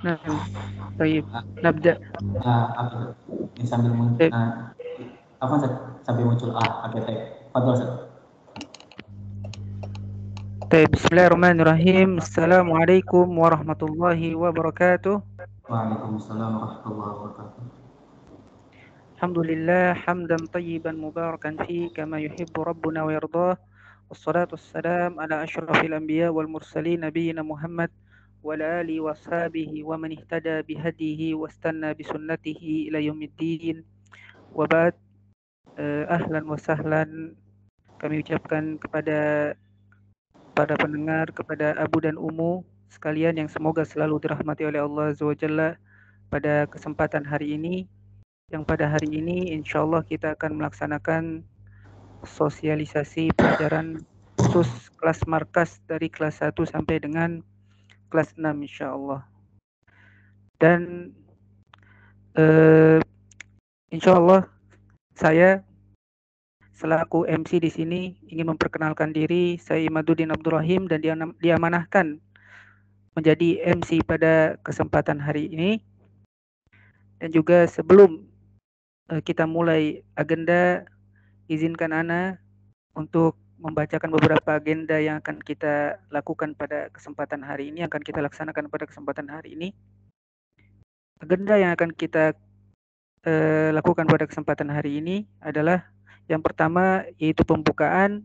نعم. طيب نبدأ. Apa itu? Ini sambil طيب. apa sambil muncul APT. Fadol Ustaz. طيب بسم الله الرحمن الرحيم. السلام عليكم ورحمة الله وبركاته. Waalaikumsalam warahmatullahi wabarakatuh. الحمد لله حمدا طيبا مباركا فيه كما يحب ربنا ويرضاه، والصلاة والسلام على أشرف الأنبياء والمرسلين نبينا محمد وعلى آله وأصحابه ومن اهتدى بهديه واستنى بسنته إلى يوم الدين. وبعد. Ahlan wa sahlan kami ucapkan kepada para pendengar, kepada Abu dan Umu sekalian yang semoga selalu dirahmati oleh Allah Azza wa Jalla pada kesempatan hari ini, yang pada hari ini insyaallah kita akan melaksanakan sosialisasi pelajaran khusus kelas markas dari kelas 1 sampai dengan kelas 6 insyaallah. Dan insyaallah saya selaku MC di sini ingin memperkenalkan diri. Saya Imaduddin Abdul Rahim dan diamanahkan menjadi MC pada kesempatan hari ini. Dan juga sebelum kita mulai agenda, izinkan Ana untuk membacakan beberapa agenda yang akan kita lakukan pada kesempatan hari ini, yang akan kita laksanakan pada kesempatan hari ini. Agenda yang akan kita lakukan pada kesempatan hari ini adalah yang pertama yaitu pembukaan,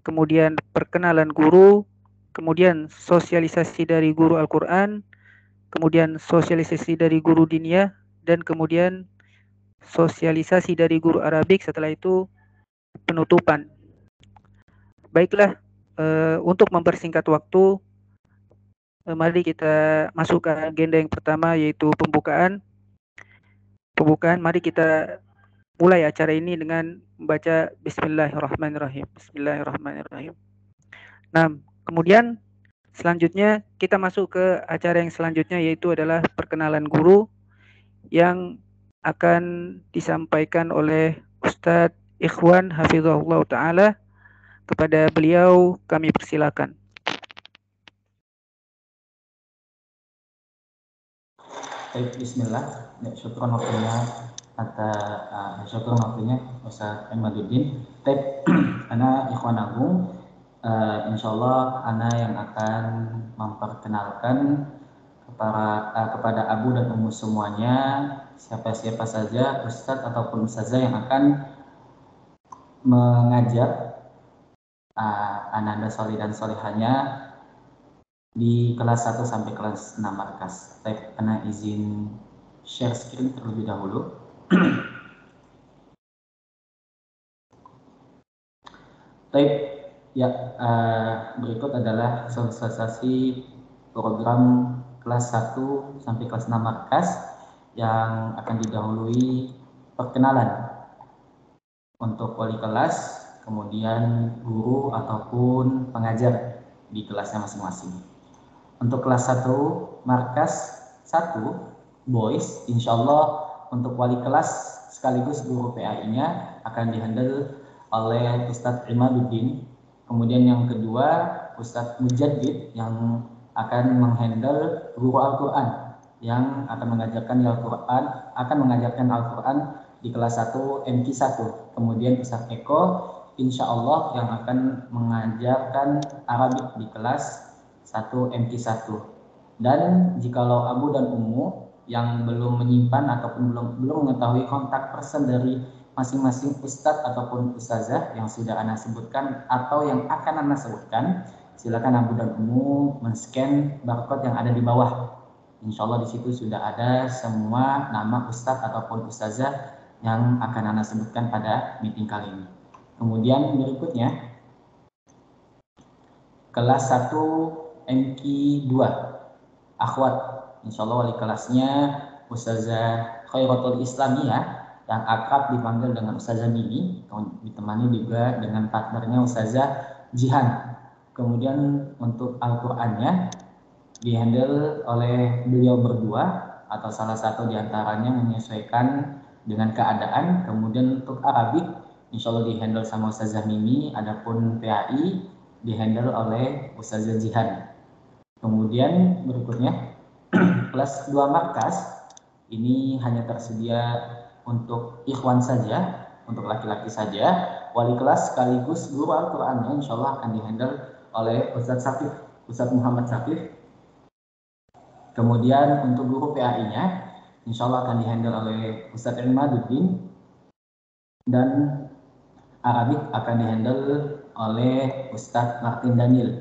kemudian perkenalan guru, kemudian sosialisasi dari guru Al-Quran, kemudian sosialisasi dari guru diniyah, dan kemudian sosialisasi dari guru Arabik. Setelah itu penutupan. Baiklah, untuk mempersingkat waktu, mari kita masuk ke agenda yang pertama yaitu pembukaan. Mari kita mulai acara ini dengan membaca Bismillahirrahmanirrahim. Bismillahirrahmanirrahim. Nah, kemudian selanjutnya kita masuk ke acara yang selanjutnya yaitu adalah perkenalan guru yang akan disampaikan oleh Ustadz Ikhwan Hafizahullah Ta'ala. Kepada beliau kami persilakan. Baik, bismillah. Ya, syukron waktunya syukron waktunya Ustaz Imaduddin. Baik, ana ikhwan agung. Insyaallah ana yang akan memperkenalkan kepada Abu dan Ummu semuanya siapa-siapa saja ustadz ataupun ustazah yang akan mengajar ananda soli dan solihanya di kelas 1 sampai kelas 6 markas. Baik, ana izin share screen terlebih dahulu. Baik, ya, berikut adalah sosialisasi program kelas 1 sampai kelas 6 markas yang akan didahului perkenalan untuk wali kelas, kemudian guru ataupun pengajar di kelasnya masing-masing. Untuk kelas 1 markas 1 boys, insya Allah untuk wali kelas sekaligus guru PAI-nya akan dihandle oleh Ustadz Imaduddin. Kemudian yang kedua Ustadz Mujaddid yang akan menghandle guru Al-Quran yang akan mengajarkan Al-Quran di kelas 1 MQ1. Kemudian Ustadz Eko insya Allah yang akan mengajarkan Arabik di kelas 1 MQ1. Dan jikalau Abu dan Ummu yang belum menyimpan ataupun belum mengetahui kontak person dari masing-masing ustadz ataupun ustazah yang sudah Ana sebutkan atau yang akan Ana sebutkan, silakan Abu dan Ummu men-scan barcode yang ada di bawah. Insya Allah di situ sudah ada semua nama ustadz ataupun ustazah yang akan Ana sebutkan pada meeting kali ini. Kemudian berikutnya kelas 1 MQ2 akhwat, insya Allah wali kelasnya Ustazah Khairatul Islamiyah yang akrab dipanggil dengan Ustazah Mimi, ditemani juga dengan partnernya Ustazah Jihan. Kemudian untuk Al-Qur'annya dihandle oleh beliau berdua atau salah satu diantaranya menyesuaikan dengan keadaan. Kemudian untuk Arabik insya Allah dihandle sama Ustazah Mimi, adapun PAI dihandle oleh Ustazah Jihan. Kemudian berikutnya kelas 2 markas ini hanya tersedia untuk ikhwan saja, untuk laki-laki saja. Wali kelas sekaligus guru Al-Qur'annya insya Allah akan dihandle oleh Ustadz Safif, Ustadz Muhammad Safif. Kemudian untuk guru PAI-nya insya Allah akan dihandle oleh Ustadz Imaduddin, dan Arabik akan dihandle oleh Ustadz Martin Daniel.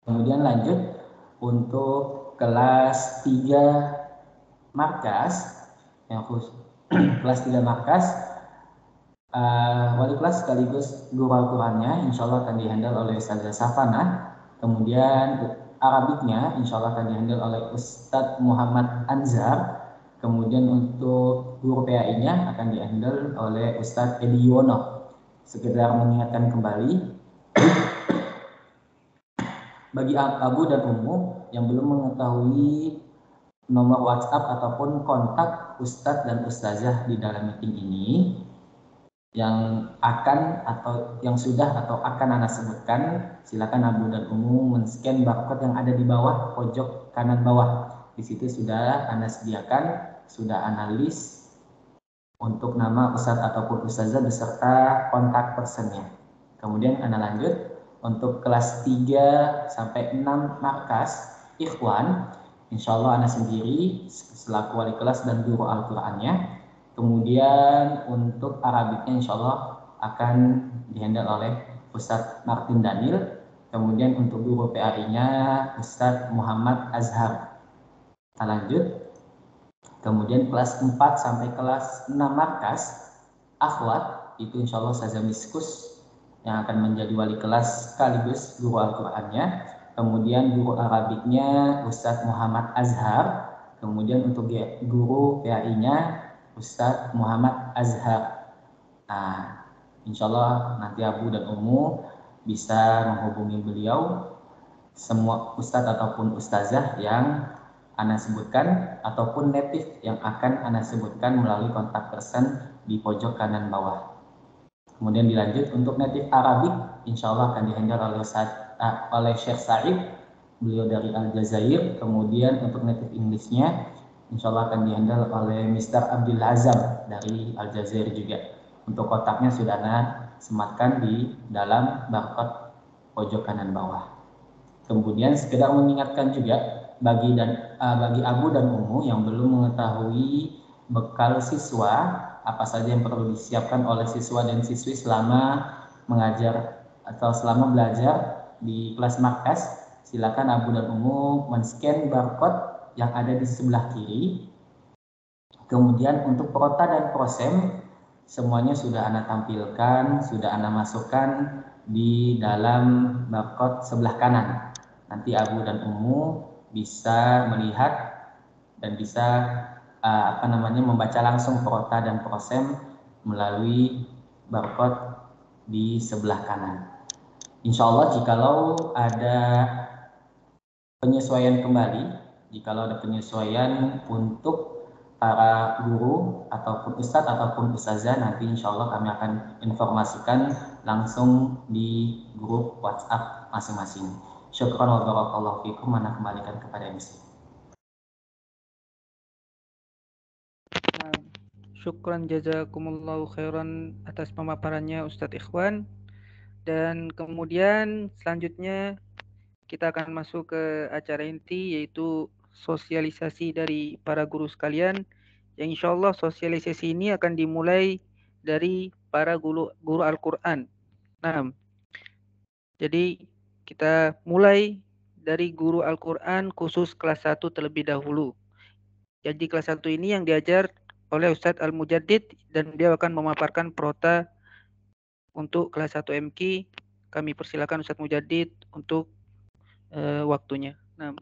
Kemudian lanjut untuk kelas 3 markas, yang khusus kelas 3 markas, wali kelas sekaligus guru Al-Qur'annya insya Allah akan dihandle oleh Ustazah Safana. Kemudian Arabiknya insya Allah akan dihandle oleh Ustadz Muhammad Anzar. Kemudian untuk guru PAI-nya akan dihandle oleh Ustadz Edi Yuwono. Sekedar mengingatkan kembali bagi Abu dan Ummu yang belum mengetahui nomor WhatsApp ataupun kontak Ustadz dan Ustazah di dalam meeting ini, yang akan atau yang sudah atau akan Anda sebutkan, silakan Abu dan Ummu men-scan barcode yang ada di bawah pojok kanan bawah. Di situ sudah Anda sediakan, sudah analis untuk nama Ustadz ataupun Ustazah beserta kontak personnya. Kemudian Anda lanjut untuk kelas 3 sampai 6 markas ikhwan, insya Allah Anda sendiri selaku wali kelas dan guru Al-Qur'annya. Kemudian untuk Arabiknya insya Allah akan dihandle oleh Ustadz Martin Daniel. Kemudian untuk guru PAI-nya Ustadz Muhammad Azhar. Kita lanjut. Kemudian kelas 4 sampai kelas 6 markas akhwat itu insya Allah Ustazah Miskus yang akan menjadi wali kelas sekaligus guru Al-Qur'annya. Kemudian guru Arabiknya Ustadz Muhammad Azhar. Kemudian untuk guru PAI-nya Ustadz Muhammad Azhar. Nah, insya Allah nanti Abu dan Ummu bisa menghubungi beliau, semua Ustadz ataupun Ustazah yang Anda sebutkan ataupun native yang akan Anda sebutkan melalui kontak person di pojok kanan bawah. Kemudian dilanjut untuk native Arabik, insya Allah akan dihandle oleh Syekh Said, beliau dari Aljazair. Kemudian untuk native Englishnya, insya Allah akan dihandle oleh Mr. Abdul Azam dari Aljazair juga. Untuk kotaknya sudah Anda sematkan di dalam barcode pojok kanan bawah. Kemudian sekedar mengingatkan juga bagi Abu dan Ummu yang belum mengetahui bekal siswa, apa saja yang perlu disiapkan oleh siswa dan siswi selama mengajar atau selama belajar di kelas markas, silakan Abu dan Ummu men-scan barcode yang ada di sebelah kiri. Kemudian untuk prota dan prosem semuanya sudah Anda tampilkan, sudah Anda masukkan di dalam barcode sebelah kanan. Nanti Abu dan Ummu bisa melihat dan bisa membaca langsung prota dan prosem melalui barcode di sebelah kanan. Insya Allah jikalau ada penyesuaian kembali, jikalau ada penyesuaian untuk para guru ataupun ustadz ataupun ustazah, nanti insya Allah kami akan informasikan langsung di grup WhatsApp masing-masing. Syukran wa barakallahu fikum. Mana kembalikan kepada MC. Syukran jazakumullahu khairan atas pemaparannya Ustadz Ikhwan. Dan kemudian selanjutnya kita akan masuk ke acara inti, yaitu sosialisasi dari para guru sekalian, yang insya Allah sosialisasi ini akan dimulai dari para guru Al-Quran. Nah, jadi kita mulai dari guru Al-Quran khusus kelas 1 terlebih dahulu. Jadi kelas 1 ini yang diajar oleh Ustadz Al-Mujaddid, dan dia akan memaparkan prota untuk kelas 1 MQ. Kami persilakan Ustadz Mujaddid untuk waktunya. Nah.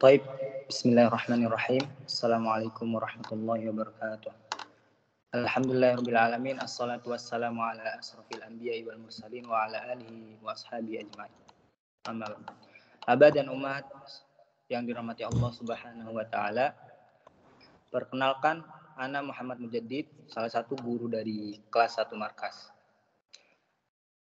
Baik, bismillahirrahmanirrahim. Assalamualaikum warahmatullahi wabarakatuh. Alhamdulillahirabbil alamin, assalatu wassalamu ala asrofil anbiya'i wal mursalin wa ala alihi wa ashabihi ajma'in. Amma ba'd. Abah dan umat yang dirahmati Allah Subhanahu wa taala. Perkenalkan, ana Muhammad Mujaddid, salah satu guru dari kelas 1 markas.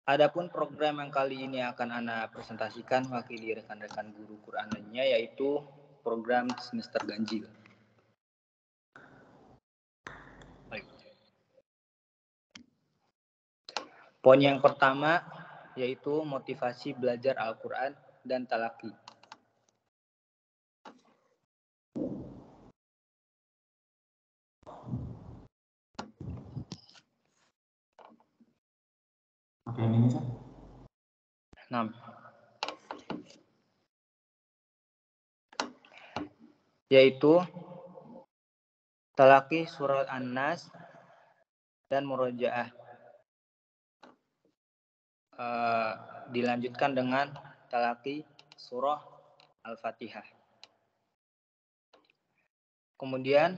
Adapun program yang kali ini akan Ana presentasikan mewakili rekan-rekan guru Quran lainnya, yaitu program semester ganjil. Baik. Poin yang pertama yaitu motivasi belajar Al-Quran dan talaki. Oke, ini Ustaz. 6. Yaitu talaki surat An-Nas dan murojaah. Dilanjutkan dengan talaki surah Al-Fatihah. Kemudian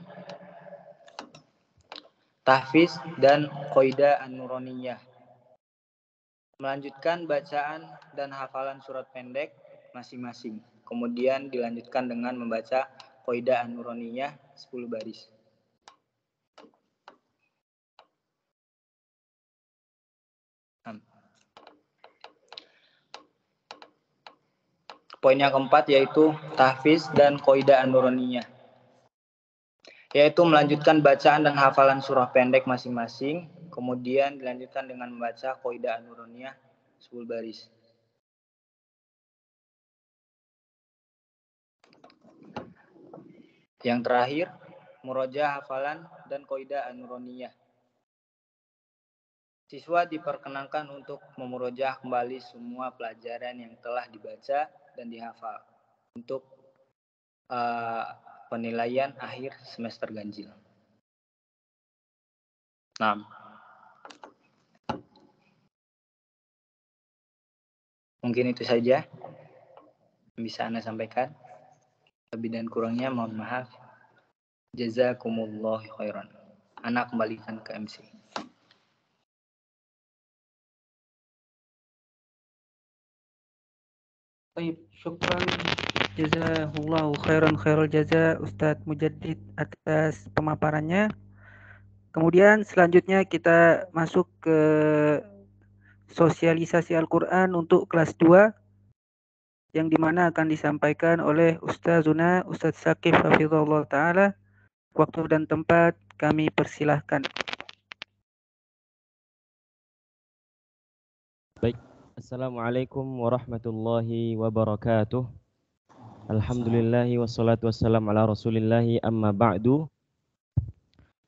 tahfiz dan qaidah an-nuraniyah. Melanjutkan bacaan dan hafalan surat pendek masing-masing. Kemudian dilanjutkan dengan membaca qaidah an-nuraniyah 10 baris. Poin yang keempat yaitu tahfiz dan qaidah an-nuraniyah, yaitu melanjutkan bacaan dan hafalan surah pendek masing-masing, kemudian dilanjutkan dengan membaca qaidah an-nuraniyah 10 baris. Yang terakhir, murojaah hafalan dan qaidah an-nuraniyah. Siswa diperkenankan untuk memurojaah kembali semua pelajaran yang telah dibaca dan dihafal untuk penilaian akhir semester ganjil. 6. Mungkin itu saja yang bisa Anda sampaikan. Lebih dan kurangnya mohon maaf. Jazakumullahu khairan. Ana kembalikan ke MC. Baik, syukran jazakallahu khairul jaza Ustadz Mujaddid atas pemaparannya. Kemudian selanjutnya kita masuk ke sosialisasi Al-Quran untuk kelas 2 yang dimana akan disampaikan oleh Ustazuna Ustadz Syakif Hafizahullah Ta'ala. Waktu dan tempat kami persilahkan. Baik, Assalamualaikum warahmatullahi wabarakatuh. Alhamdulillahi wassalatu wassalamu ala rasulillahi amma ba'du.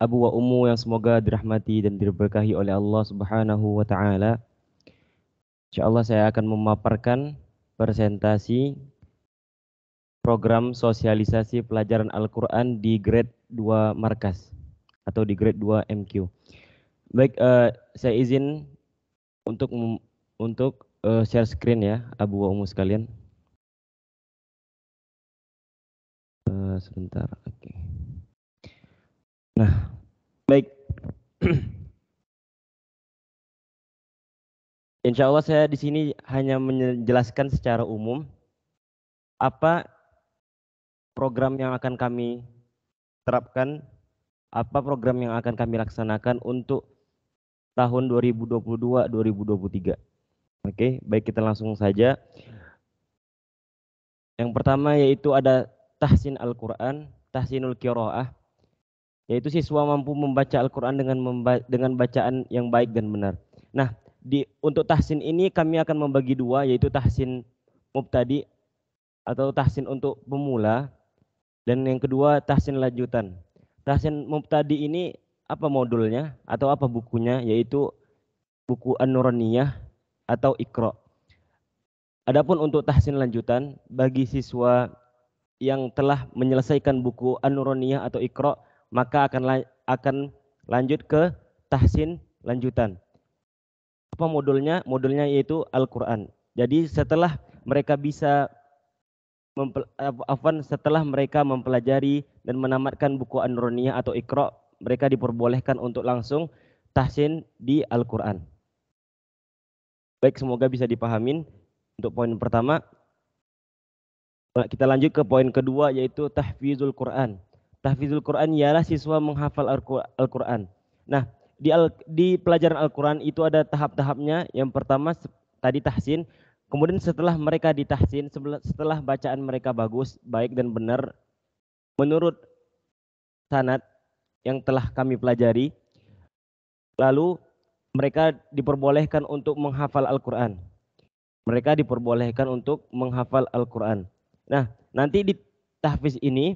Abu wa ummu yang semoga dirahmati dan diberkahi oleh Allah subhanahu wa ta'ala. InsyaAllah saya akan memaparkan presentasi program sosialisasi pelajaran Al-Quran di grade 2 markas atau di grade 2 MQ. Baik, saya izin untuk share screen ya, Abu wa ummu sekalian. Sebentar, oke. Nah, baik. Insya Allah saya di sini hanya menjelaskan secara umum apa program yang akan kami terapkan, apa program yang akan kami laksanakan untuk tahun 2022-2023. Oke, baik, kita langsung saja. Yang pertama yaitu ada tahsin Al-Quran, tahsinul qiraah, yaitu siswa mampu membaca Al-Quran dengan bacaan yang baik dan benar. Nah, untuk tahsin ini kami akan membagi dua, yaitu tahsin mubtadi atau tahsin untuk pemula, dan yang kedua tahsin lanjutan. Tahsin mubtadi ini apa modulnya atau apa bukunya, yaitu buku An-Nuraniyah atau Iqra. Adapun untuk tahsin lanjutan, bagi siswa yang telah menyelesaikan buku An-Nuraniyah atau Iqra, maka akan lanjut ke tahsin lanjutan. Apa modulnya? Modulnya yaitu Al-Quran. Jadi setelah mereka setelah mereka mempelajari dan menamatkan buku An-Nuraniyah atau Iqra, mereka diperbolehkan untuk langsung tahsin di Al-Quran. Baik, semoga bisa dipahamin. Untuk poin pertama, kita lanjut ke poin kedua, yaitu tahfizul Quran. Tahfizul Quran ialah siswa menghafal Al-Quran. Nah, di pelajaran Al-Quran itu ada tahap-tahapnya. Yang pertama tadi tahsin. Kemudian setelah mereka ditahsin, setelah bacaan mereka bagus, baik dan benar, menurut sanad yang telah kami pelajari, lalu mereka diperbolehkan untuk menghafal Al-Quran. Mereka diperbolehkan untuk menghafal Al-Quran. Nah, nanti di tahfiz ini,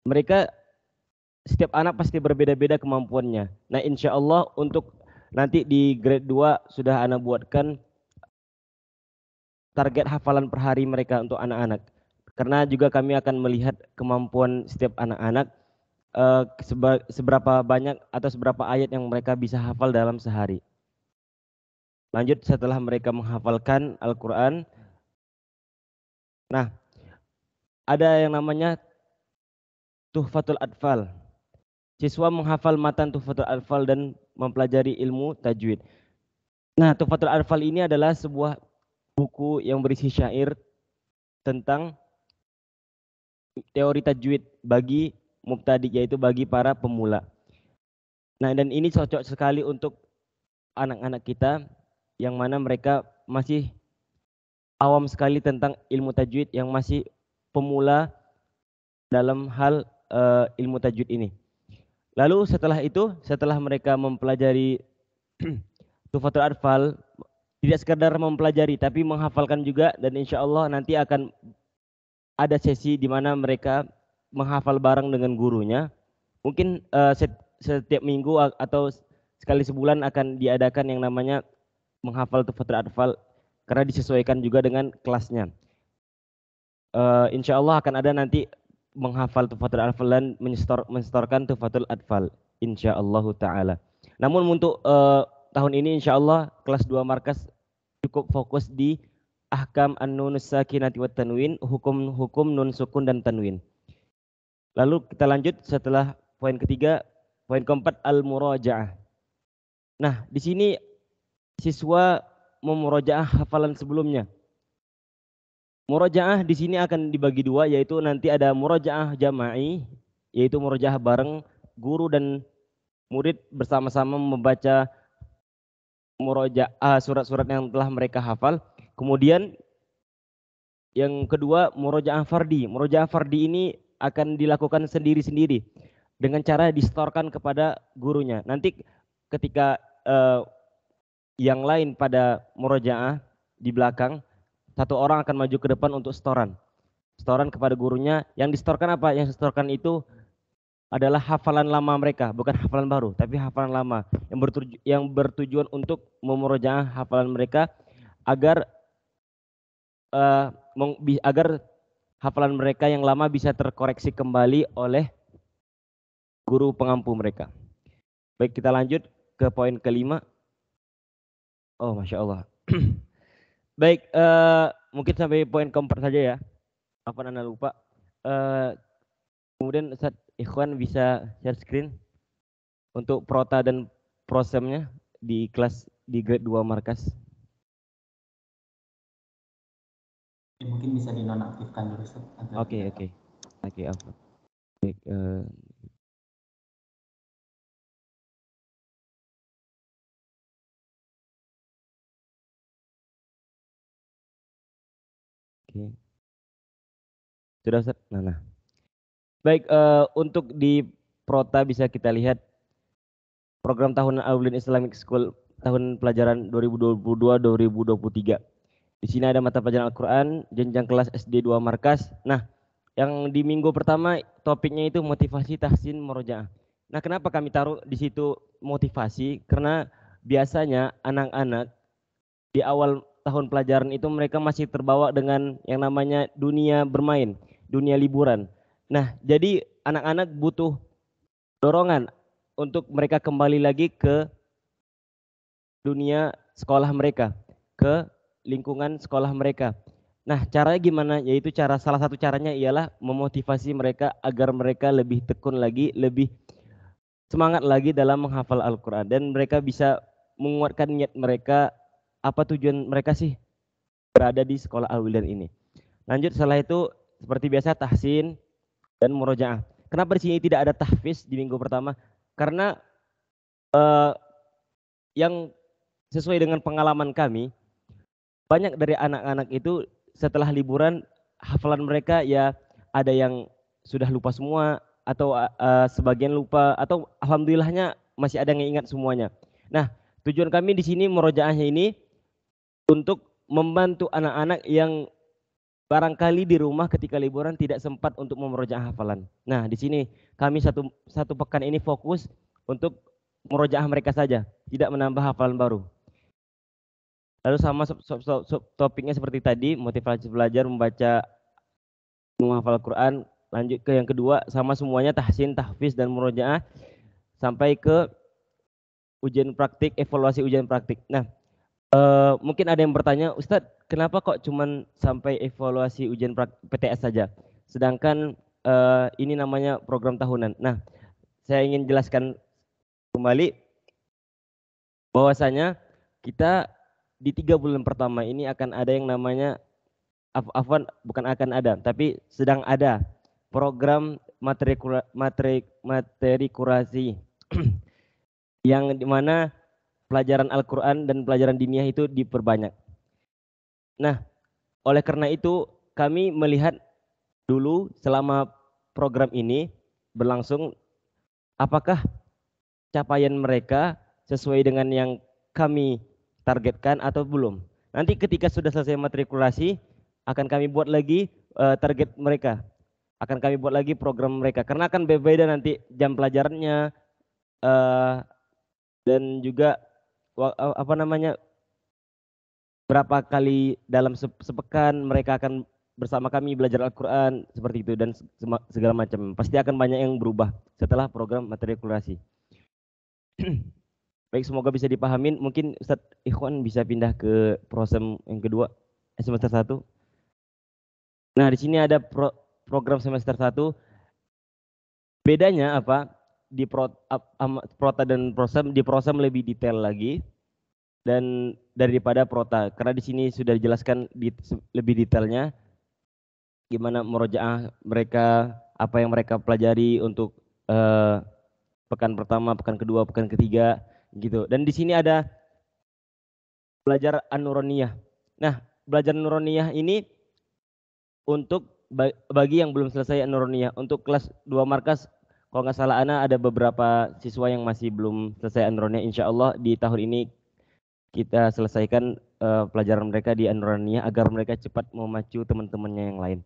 mereka setiap anak pasti berbeda-beda kemampuannya. Nah, insya Allah untuk nanti di grade 2 sudah anak buatkan target hafalan per hari mereka untuk anak-anak. Karena juga kami akan melihat kemampuan setiap anak-anak, seberapa banyak atau seberapa ayat yang mereka bisa hafal dalam sehari. Lanjut setelah mereka menghafalkan Al-Quran. Nah, ada yang namanya Tuhfatul Atfal. Siswa menghafal matan Tuhfatul Atfal dan mempelajari ilmu tajwid. Nah, Tuhfatul Atfal ini adalah sebuah buku yang berisi syair tentang teori tajwid bagi mubtadi, yaitu bagi para pemula. Nah, dan ini cocok sekali untuk anak-anak kita yang mana mereka masih awam sekali tentang ilmu tajwid, yang masih pemula dalam hal ilmu tajwid ini. Lalu setelah itu, setelah mereka mempelajari Tuhfatul Atfal, tidak sekadar mempelajari tapi menghafalkan juga, dan insya Allah nanti akan ada sesi di mana mereka menghafal bareng dengan gurunya. Mungkin setiap minggu atau sekali sebulan akan diadakan yang namanya menghafal Tuhfatul Atfal, karena disesuaikan juga dengan kelasnya. Insya Allah akan ada nanti menghafal Tuhfatul Atfal dan mensetorkan Tuhfatul Atfal, insya Allah ta'ala. Namun untuk tahun ini insya Allah kelas 2 markas cukup fokus di ahkam an-nun sakinati wat tanwin, hukum-hukum nun sukun dan tanwin. Lalu kita lanjut setelah poin ketiga, poin keempat, al-murajaah. Nah, di sini siswa memurajaah hafalan sebelumnya. Murajaah di sini akan dibagi dua, yaitu nanti ada murajaah jama'i, yaitu murajaah bareng guru dan murid bersama-sama membaca murajaah surat-surat yang telah mereka hafal. Kemudian yang kedua murajaah fardi. Murajaah fardi ini akan dilakukan sendiri-sendiri dengan cara distorkan kepada gurunya. Nanti ketika yang lain pada murajaah di belakang, satu orang akan maju ke depan untuk setoran kepada gurunya. Yang distorkan apa? Yang distorkan itu adalah hafalan lama mereka, bukan hafalan baru, tapi hafalan lama yang bertujuan untuk memurojaah hafalan mereka agar hafalan mereka yang lama bisa terkoreksi kembali oleh guru pengampu mereka. Baik, kita lanjut ke poin kelima. Oh, Masya Allah. Baik, mungkin sampai poin keempat saja ya. Apa Anda lupa? Kemudian Ustaz Ikhwan bisa share screen untuk prota dan prosemnya di kelas di grade 2 markas. Mungkin bisa dinonaktifkan dulu Ustaz. Oke, apa? Baik, oke. Sudah Ustaz? Nah. Baik, untuk di prota bisa kita lihat program tahunan Al-Ulin Islamic School tahun pelajaran 2022-2023. Di sini ada mata pelajaran Al-Quran, jenjang kelas SD 2 markas. Nah, yang di minggu pertama topiknya itu motivasi tahsin murojaah. Nah, kenapa kami taruh di situ motivasi? Karena biasanya anak-anak di awal tahun pelajaran itu mereka masih terbawa dengan yang namanya dunia bermain, dunia liburan. Nah, jadi anak-anak butuh dorongan untuk mereka kembali lagi ke dunia sekolah mereka, ke lingkungan sekolah mereka. Nah, caranya gimana? Yaitu salah satu caranya ialah memotivasi mereka agar mereka lebih tekun lagi, lebih semangat lagi dalam menghafal Al-Quran, dan mereka bisa menguatkan niat mereka, apa tujuan mereka sih berada di sekolah Al-Wildan ini. Lanjut setelah itu seperti biasa tahsin dan murojaah. Kenapa di sini tidak ada tahfiz di minggu pertama? Karena yang sesuai dengan pengalaman kami, banyak dari anak-anak itu setelah liburan hafalan mereka ya ada yang sudah lupa semua atau sebagian lupa atau alhamdulillahnya masih ada yang ingat semuanya. Nah, tujuan kami di sini murojaahnya ini untuk membantu anak-anak yang barangkali di rumah ketika liburan tidak sempat untuk memurojaah hafalan. Nah, di sini kami satu pekan ini fokus untuk murojaah mereka saja, tidak menambah hafalan baru. Lalu sama topiknya seperti tadi, motivasi belajar, membaca, menghafal Quran. Lanjut ke yang kedua, sama semuanya tahsin, tahfiz, dan murojaah sampai ke ujian praktik, evaluasi ujian praktik. Nah, mungkin ada yang bertanya, Ustadz, kenapa kok cuman sampai evaluasi ujian PTS saja? Sedangkan ini namanya program tahunan. Nah, saya ingin jelaskan kembali bahwasanya kita di 3 bulan pertama ini akan ada yang namanya bukan akan ada, tapi sedang ada program materi kurasi yang dimana pelajaran Al-Quran dan pelajaran diniyah itu diperbanyak. Nah, oleh karena itu kami melihat dulu selama program ini berlangsung apakah capaian mereka sesuai dengan yang kami targetkan atau belum. Nanti ketika sudah selesai matrikulasi akan kami buat lagi target mereka. Akan kami buat lagi program mereka karena akan berbeda nanti jam pelajarannya dan juga berapa kali dalam sepekan mereka akan bersama kami belajar Al-Quran seperti itu dan segala macam. Pasti akan banyak yang berubah setelah program matrikulasi. Baik, semoga bisa dipahamin. Mungkin Ustadz Ikhwan bisa pindah ke prosem yang kedua, semester 1. Nah, di sini ada program semester 1. Bedanya apa? Di prota dan prosem, di prosem lebih detail lagi dan daripada prota. Karena di sini sudah dijelaskan lebih detailnya gimana murojaah mereka, apa yang mereka pelajari untuk pekan pertama, pekan kedua, pekan ketiga gitu. Dan di sini ada belajar an-nuroniyah. Nah, belajar nuroniyah ini untuk bagi yang belum selesai an-nuroniyah. Untuk kelas 2 markas, kalau nggak salah Ana ada beberapa siswa yang masih belum selesai an-nuroniyah. Insya Allah di tahun ini kita selesaikan pelajaran mereka di an-nuroniyah agar mereka cepat memacu teman-temannya yang lain.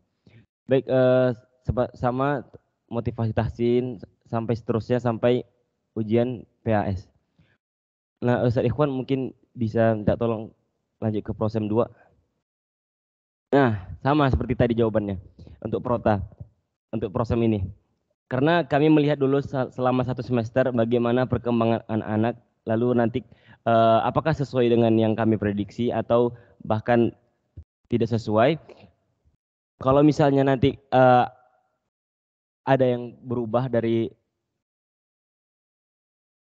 Baik, sama motivasi tahsin sampai seterusnya sampai ujian PAS. Nah, Ustadz Ikhwan mungkin bisa minta tolong lanjut ke prosem 2. Nah, sama seperti tadi jawabannya untuk prota, untuk prosem ini. Karena kami melihat dulu selama 1 semester bagaimana perkembangan anak-anak, lalu nanti apakah sesuai dengan yang kami prediksi atau bahkan tidak sesuai. Kalau misalnya nanti ada yang berubah dari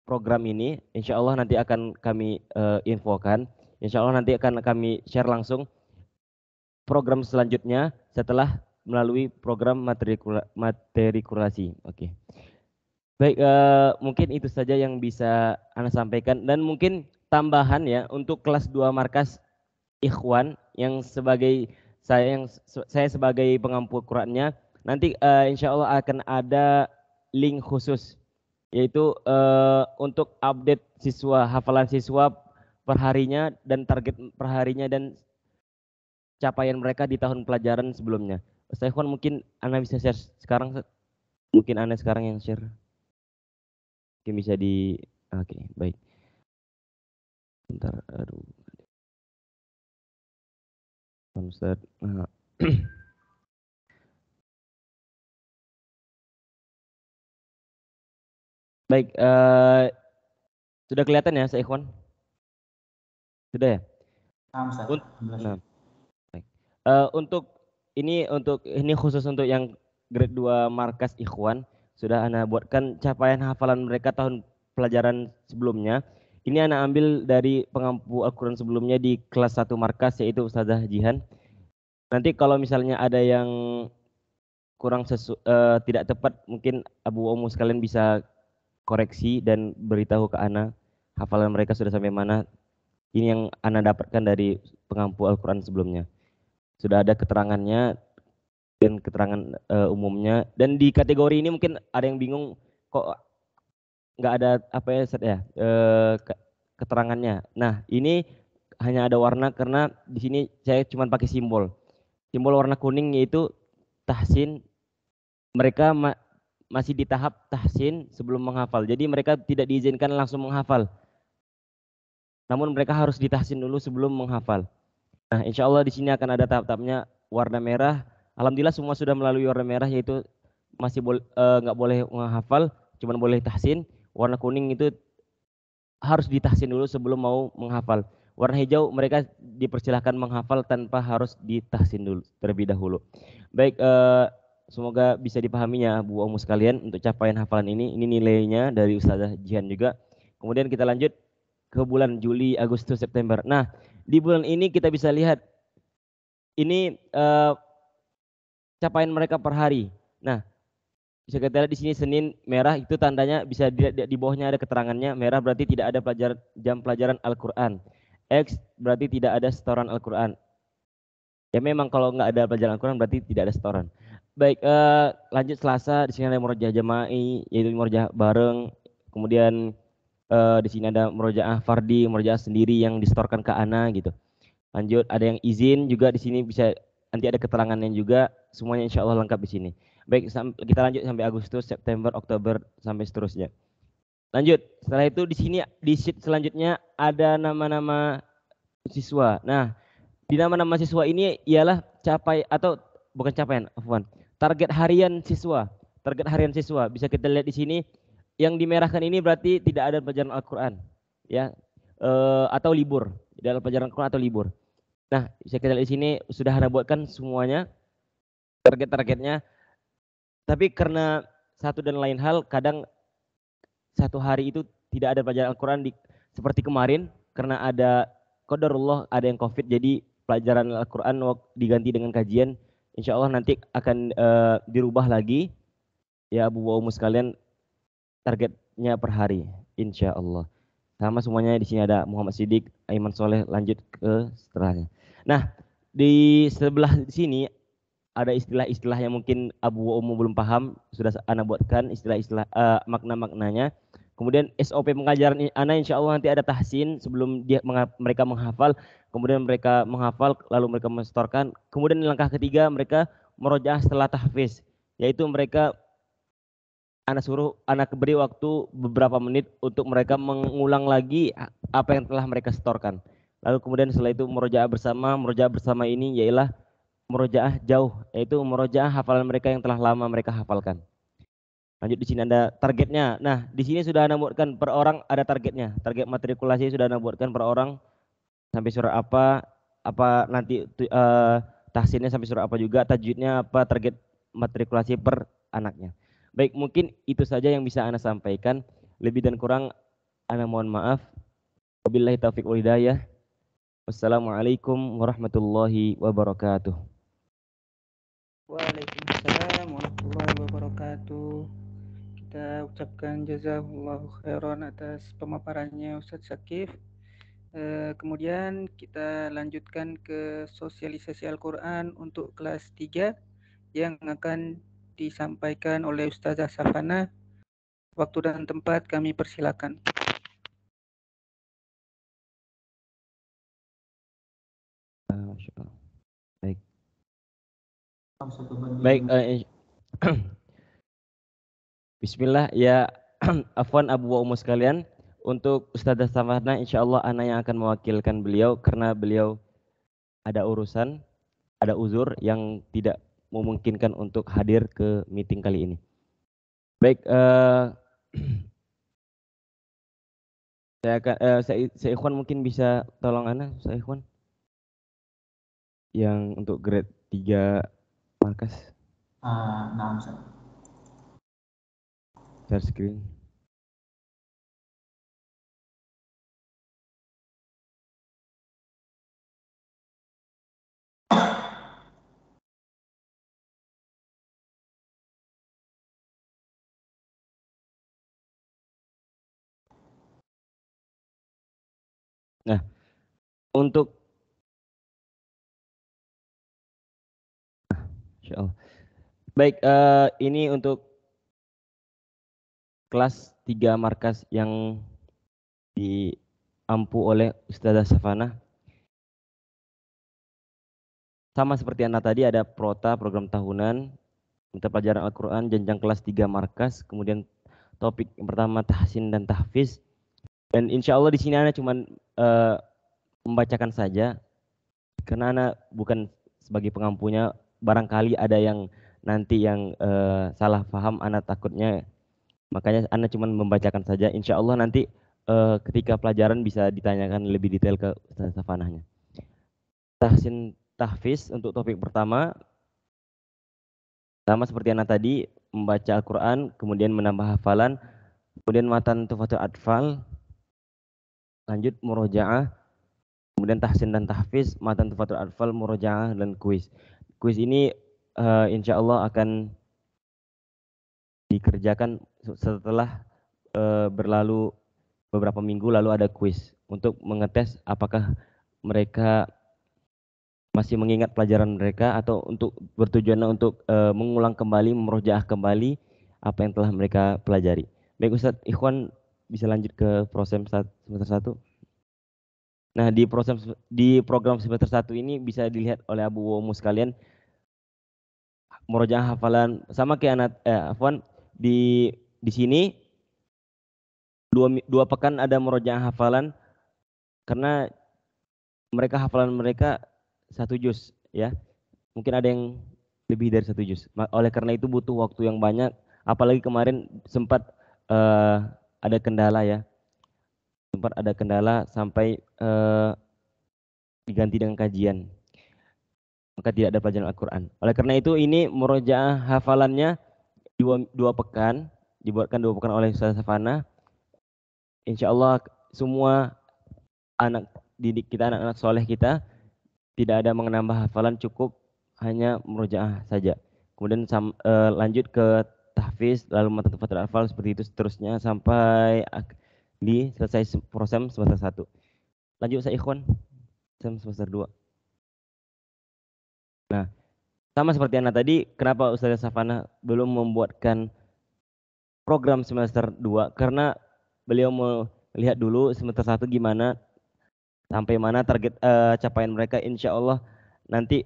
program ini, insya Allah nanti akan kami infokan. Insya Allah nanti akan kami share langsung program selanjutnya setelah melalui program matrikulasi. Oke. Baik, mungkin itu saja yang bisa Ana sampaikan dan mungkin tambahan ya untuk kelas 2 markas Ikhwan yang sebagai saya sebagai pengampu Qurannya nanti insya Allah akan ada link khusus yaitu untuk update siswa, hafalan siswa perharinya dan target perharinya dan capaian mereka di tahun pelajaran sebelumnya. Ustaz Ikhwan mungkin Ana bisa share sekarang, mungkin Ana sekarang yang share. Mungkin bisa oke, baik. Bentar, aduh. Ustaz. Nah. Baik, sudah kelihatan ya, Ustaz Ikhwan? Sudah ya? Nah, baik. Untuk ini khusus untuk yang grade 2 markas Ikhwan, sudah Ana buatkan capaian hafalan mereka tahun pelajaran sebelumnya. Ini Ana ambil dari pengampu Al-Quran sebelumnya di kelas 1 markas yaitu Ustazah Jihan. Nanti kalau misalnya ada yang kurang tidak tepat, mungkin Abu Omu sekalian bisa koreksi dan beritahu ke Ana hafalan mereka sudah sampai mana. Ini yang Ana dapatkan dari pengampu Al-Quran sebelumnya. Sudah ada keterangannya dan keterangan umumnya. Dan di kategori ini mungkin ada yang bingung kok nggak ada apa ya Ustaz ya keterangannya. Nah ini hanya ada warna karena di sini saya cuma pakai simbol. Simbol warna kuning yaitu tahsin. Mereka masih di tahap tahsin sebelum menghafal. Jadi mereka tidak diizinkan langsung menghafal. Namun mereka harus ditahsin dulu sebelum menghafal. Nah, insya Allah di sini akan ada tahap-tahapnya. Warna merah, alhamdulillah semua sudah melalui warna merah, yaitu masih nggak boleh menghafal, cuma boleh tahsin. Warna kuning itu harus ditahsin dulu sebelum mau menghafal. Warna hijau mereka dipersilahkan menghafal tanpa harus ditahsin dulu terlebih dahulu. Baik, semoga bisa dipahaminya Bu Omu sekalian untuk capaian hafalan ini. Ini nilainya dari Ustazah Jihan juga. Kemudian kita lanjut ke bulan Juli, Agustus, September. Nah, di bulan ini kita bisa lihat ini capaian mereka per hari. Nah, bisa kita lihat di sini Senin merah itu tandanya bisa di bawahnya ada keterangannya. Merah berarti tidak ada jam pelajaran Al-Qur'an. X berarti tidak ada setoran Al-Qur'an. Ya memang kalau nggak ada pelajaran Al-Qur'an berarti tidak ada setoran. Baik, lanjut Selasa di sini ada murojaah jama'i yaitu murojaah bareng. Kemudian di sini ada murojaah fardi, murojaah sendiri yang disetorkan ke ana gitu. Lanjut ada yang izin juga di sini bisa nanti ada keterangannya juga, semuanya insya Allah lengkap di sini. Baik, kita lanjut sampai Agustus, September, Oktober sampai seterusnya. Lanjut, setelah itu di sini di sheet selanjutnya ada nama-nama siswa. Nah, di nama-nama siswa ini ialah bukan capaian, afwan. Target harian siswa. Target harian siswa bisa kita lihat di sini. Yang dimerahkan ini berarti tidak ada pelajaran Al-Qur'an, ya. Atau libur. Tidak ada pelajaran Al-Qur'an atau libur. Nah, bisa kita lihat di sini sudah Anda buatkan semuanya target-targetnya. Tapi karena satu dan lain hal, kadang satu hari itu tidak ada pelajaran Al-Quran seperti kemarin karena ada qadarullah, ada yang COVID, jadi pelajaran Al-Quran diganti dengan kajian. Insya Allah nanti akan dirubah lagi ya Abu wa Ummu sekalian, targetnya per hari insya Allah. Sama semuanya di sini ada Muhammad Siddiq, Aiman Soleh, lanjut ke setelahnya. Nah, di sebelah sini ada istilah-istilah yang mungkin Abu wa Ummu belum paham, sudah Ana buatkan istilah-istilah makna-maknanya. Kemudian SOP pengajaran Ana insya Allah nanti ada tahsin sebelum mereka menghafal, kemudian mereka menghafal lalu mereka mensetorkan. Kemudian langkah ketiga mereka merojaah setelah tahfiz, yaitu mereka Ana beri waktu beberapa menit untuk mereka mengulang lagi apa yang telah mereka setorkan. Lalu kemudian setelah itu merojaah bersama ini ialah murojaah jauh, yaitu murojaah hafalan mereka yang telah lama mereka hafalkan. Lanjut di sini ada targetnya. Nah, di sini sudah Anda buatkan per orang ada targetnya. Target matrikulasi sudah Anda buatkan per orang sampai surah apa nanti tahsinnya sampai surah apa juga, tajwidnya apa, target matrikulasi per anaknya. Baik, mungkin itu saja yang bisa Anda sampaikan. Lebih dan kurang Anda mohon maaf. Wabillahi taufiq wal hidayah. Wassalamualaikum warahmatullahi wabarakatuh. Waalaikumsalam warahmatullahi wabarakatuh. Kita ucapkan jazakallahu khairan atas pemaparannya Ustadz Syakif. Kemudian kita lanjutkan ke sosialisasi Al-Quran untuk kelas 3 yang akan disampaikan oleh Ustazah Safana. Waktu dan tempat kami persilakan. Baik. Baik, Bismillah ya. Afwan Abu wa Ummu sekalian, untuk Ustazah Safana insya Allah Ana yang akan mewakilkan beliau karena beliau ada urusan, ada uzur yang tidak memungkinkan untuk hadir ke meeting kali ini. Baik, saya akan saya Ikhwan mungkin bisa tolong Ana, saya Ikhwan yang untuk grade 3 markas. Nah, Share screen. Nah, untuk insyaallah. Baik, ini untuk kelas 3 markas yang diampu oleh Ustazah Safana. Sama seperti anak tadi, ada prota, program tahunan, mata pelajaran Al-Quran, jenjang kelas 3 markas, kemudian topik yang pertama tahsin dan tahfiz. Dan insya Allah di sini anak cuma membacakan saja, karena anak bukan sebagai pengampunya. Barangkali ada yang nanti yang salah paham, anak takutnya, makanya anak cuma membacakan saja. Insya Allah nanti ketika pelajaran bisa ditanyakan lebih detail ke Ustaz Safanahnya. Tahsin tahfiz untuk topik pertama, sama seperti anak tadi, membaca Al-Quran, kemudian menambah hafalan, kemudian matan tufatul atfal, lanjut murojaah, kemudian tahsin dan tahfiz, matan tufatul atfal, murojaah, dan kuis. Kuis ini insya Allah akan dikerjakan setelah berlalu beberapa minggu, lalu ada kuis untuk mengetes apakah mereka masih mengingat pelajaran mereka atau untuk bertujuan untuk mengulang kembali, memurojaah kembali apa yang telah mereka pelajari. Baik Ustadz Ikhwan, bisa lanjut ke semester 1. Nah, di program semester 1 ini bisa dilihat oleh Abu Womu sekalian, murojaah hafalan sama kayak anak Afwan, di sini dua pekan ada murojaah hafalan, karena hafalan mereka 1 juz ya. Mungkin ada yang lebih dari 1 juz. Oleh karena itu butuh waktu yang banyak, apalagi kemarin sempat ada kendala ya. Sempat ada kendala sampai diganti dengan kajian. Maka tidak ada pelajaran Al-Quran. Oleh karena itu ini murojaah hafalannya 2 pekan, dibuatkan 2 pekan oleh Ustaz Safana. Insya Allah semua anak didik kita, anak-anak soleh kita, tidak ada menambah hafalan, cukup hanya murojaah saja. Kemudian lanjut ke tahfiz, lalu matan tufatul atfal, seperti itu seterusnya sampai selesai prosem semester 1. Lanjut saya Ikhwan, semester 2. Nah, sama seperti anak tadi, kenapa Ustazah Safana belum membuatkan program semester 2? Karena beliau melihat dulu semester 1 gimana, sampai mana target capaian mereka. Insya Allah nanti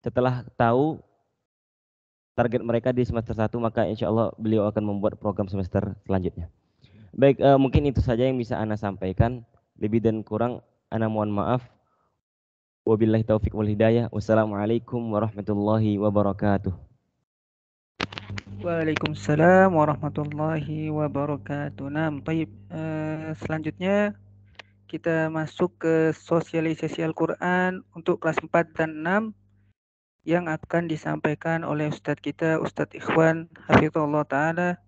setelah tahu target mereka di semester 1, maka insya Allah beliau akan membuat program semester selanjutnya. Baik, mungkin itu saja yang bisa Ana sampaikan. Lebih dan kurang Ana mohon maaf. Wabillahi taufiq wal hidayah. Wassalamualaikum warahmatullahi wabarakatuh. Waalaikumsalam warahmatullahi wabarakatuh. Nah, baik. Selanjutnya kita masuk ke sosialisasi Al-Quran untuk kelas 4 dan 6 yang akan disampaikan oleh Ustadz kita, Ustadz Ikhwan Hafizullah Ta'ala.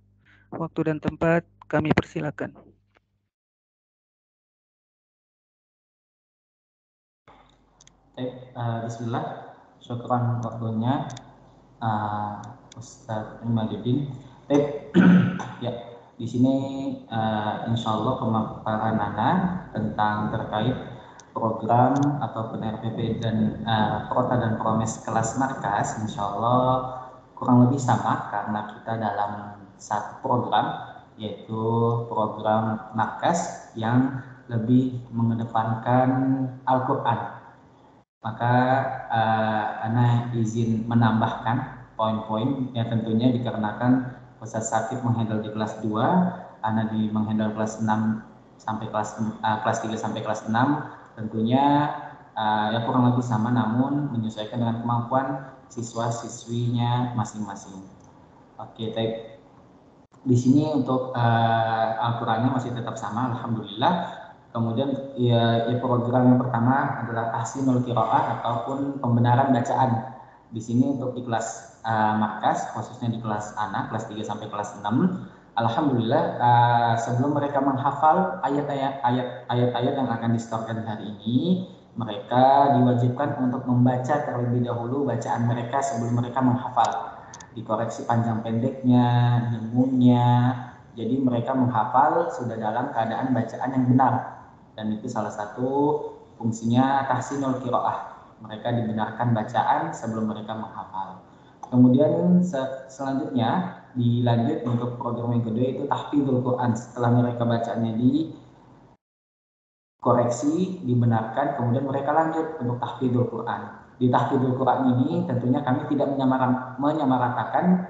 Waktu dan tempat kami persilakan. Bismillah, syukran waktunya Ustadz Imaduddin. Ya, di sini insya Allah pemaparan Nana tentang terkait program ataupun RPP dan prota dan promes kelas markas, insya Allah kurang lebih sama karena kita dalam satu program, yaitu program markas yang lebih mengedepankan Al-Quran. Maka Ana izin menambahkan poin-poin yang tentunya dikarenakan Ustaz Sakib menghandle di kelas 2, Ana di menghandle kelas 6 sampai kelas 3 sampai kelas 6. Tentunya ya kurang lebih sama, namun menyesuaikan dengan kemampuan siswa-siswinya masing-masing. Oke, baik. Di sini untuk Al-Qur'annya masih tetap sama, alhamdulillah. Kemudian ya program yang pertama adalah tahsinul qiraah ataupun pembenaran bacaan. Di sini untuk di kelas markas, khususnya di kelas anak kelas 3 sampai kelas 6, alhamdulillah sebelum mereka menghafal ayat-ayat yang akan disetorkan hari ini, mereka diwajibkan untuk membaca terlebih dahulu bacaan mereka sebelum mereka menghafal. Dikoreksi panjang pendeknya, nyambungnya. Jadi mereka menghafal sudah dalam keadaan bacaan yang benar. dan itu salah satu fungsinya tahsinul qiraah. Mereka dibenarkan bacaan sebelum mereka menghafal. Kemudian selanjutnya dilanjut untuk program yang kedua itu tahfidzul Quran. Setelah mereka bacanya dikoreksi, dibenarkan, kemudian mereka lanjut untuk tahfidzul Quran. Di tahfidzul Quran ini tentunya kami tidak menyamaratakan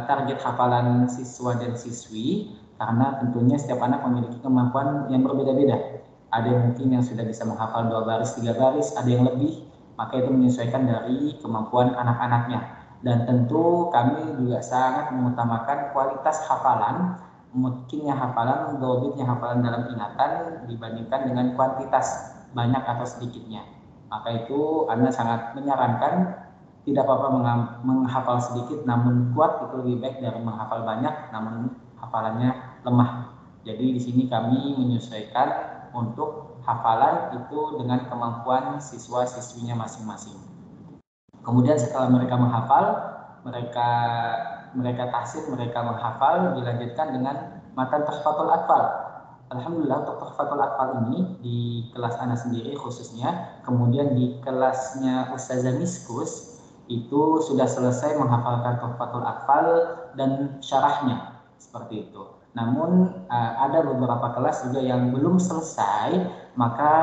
target hafalan siswa dan siswi, karena tentunya setiap anak memiliki kemampuan yang berbeda-beda. Ada yang mungkin yang sudah bisa menghafal 2 baris, 3 baris, ada yang lebih, maka itu menyesuaikan dari kemampuan anak-anaknya. Dan tentu kami juga sangat mengutamakan kualitas hafalan, mungkinnya hafalan, dobitnya hafalan dalam ingatan dibandingkan dengan kuantitas banyak atau sedikitnya. Maka itu Anda sangat menyarankan tidak apa-apa menghafal sedikit namun kuat, itu lebih baik dari menghafal banyak namun hafalannya lemah. Jadi di sini kami menyesuaikan untuk hafalan itu dengan kemampuan siswa-siswinya masing-masing. Kemudian setelah mereka menghafal, mereka tahsin, mereka menghafal, dilanjutkan dengan matan Tuhfatul Atfal. Alhamdulillah untuk Tuhfatul Atfal ini di kelas Ana sendiri khususnya, kemudian di kelasnya Ustazah Miskus itu sudah selesai menghafalkan Tuhfatul Atfal dan syarahnya seperti itu. Namun ada beberapa kelas juga yang belum selesai, maka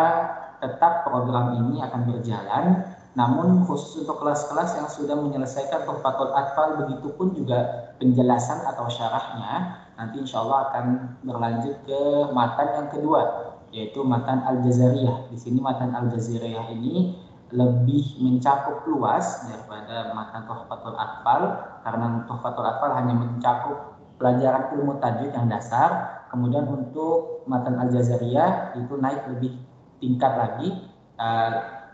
tetap program ini akan berjalan. Namun khusus untuk kelas-kelas yang sudah menyelesaikan Tuhfatul Atfal, begitu pun juga penjelasan atau syarahnya, nanti insya Allah akan berlanjut ke matan yang kedua, yaitu matan Al-Jazariyah. Di sini matan Al-Jazariyah ini lebih mencakup luas daripada matan Tuhfatul Atfal, karena Tuhfatul Atfal hanya mencakup pelajaran ilmu tajwid yang dasar. Kemudian untuk matan Al-Jazariyah itu naik lebih tingkat lagi,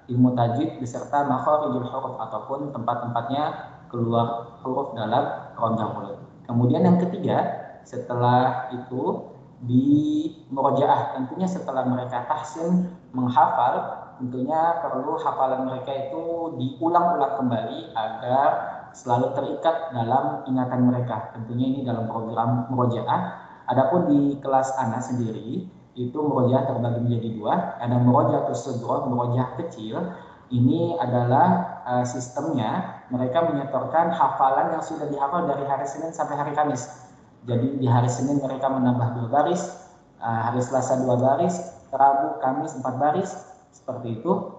ilmu tajwid beserta makharijul huruf ataupun tempat-tempatnya keluar huruf dalam rongga mulut. Kemudian yang ketiga, setelah itu di murojaah, tentunya setelah mereka tahsin menghafal, tentunya perlu hafalan mereka itu diulang-ulang kembali agar selalu terikat dalam ingatan mereka. Tentunya ini dalam program murojaah. Adapun di kelas Ana sendiri itu murojaah terbagi menjadi 2, ada murojaatus sughra, murojaah kecil. Ini adalah sistemnya mereka menyetorkan hafalan yang sudah dihafal dari hari Senin sampai hari Kamis. Jadi di hari Senin mereka menambah 2 baris, hari Selasa 2 baris, Rabu, Kamis 4 baris, seperti itu.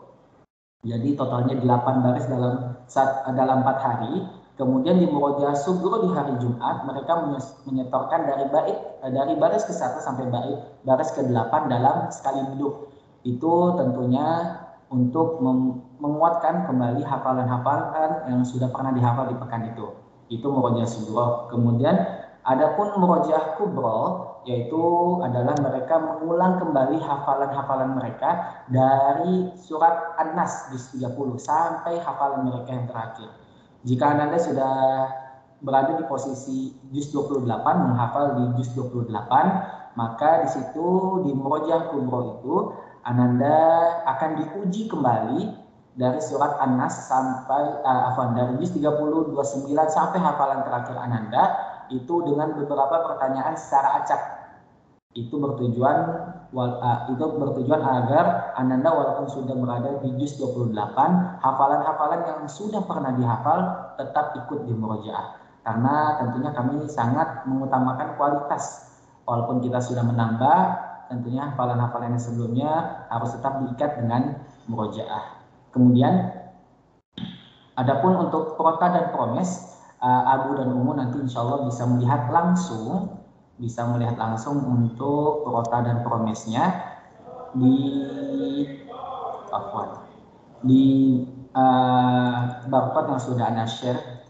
Jadi totalnya 8 baris dalam 4 hari. Kemudian di murojaah sughra di hari Jumat mereka menyetorkan dari baris ke-1 sampai baris ke-8 dalam sekali duduk. Itu tentunya untuk menguatkan kembali hafalan-hafalan yang sudah pernah dihafal di pekan itu. Itu murojaah sughra. Kemudian adapun murojaah kubra, yaitu adalah mereka mengulang kembali hafalan-hafalan mereka dari surat An-Nas juz 30 sampai hafalan mereka yang terakhir. Jika Anda sudah berada di posisi juz 28, menghafal di juz 28, maka di situ di murojaah kubra itu Anda akan diuji kembali dari surat An-Nas sampai dari juz 30 29 sampai hafalan terakhir Anda itu dengan beberapa pertanyaan secara acak. Itu bertujuan agar Anda walaupun sudah berada di juz 28, hafalan-hafalan yang sudah pernah dihafal tetap ikut di murojaah. Karena tentunya kami sangat mengutamakan kualitas. Walaupun kita sudah menambah, tentunya hafalan-hafalan yang sebelumnya harus tetap diikat dengan murojaah. Kemudian adapun untuk prota dan promes, Abu dan Umu nanti insya Allah bisa melihat langsung untuk prota dan promesnya di barcode yang sudah Anda share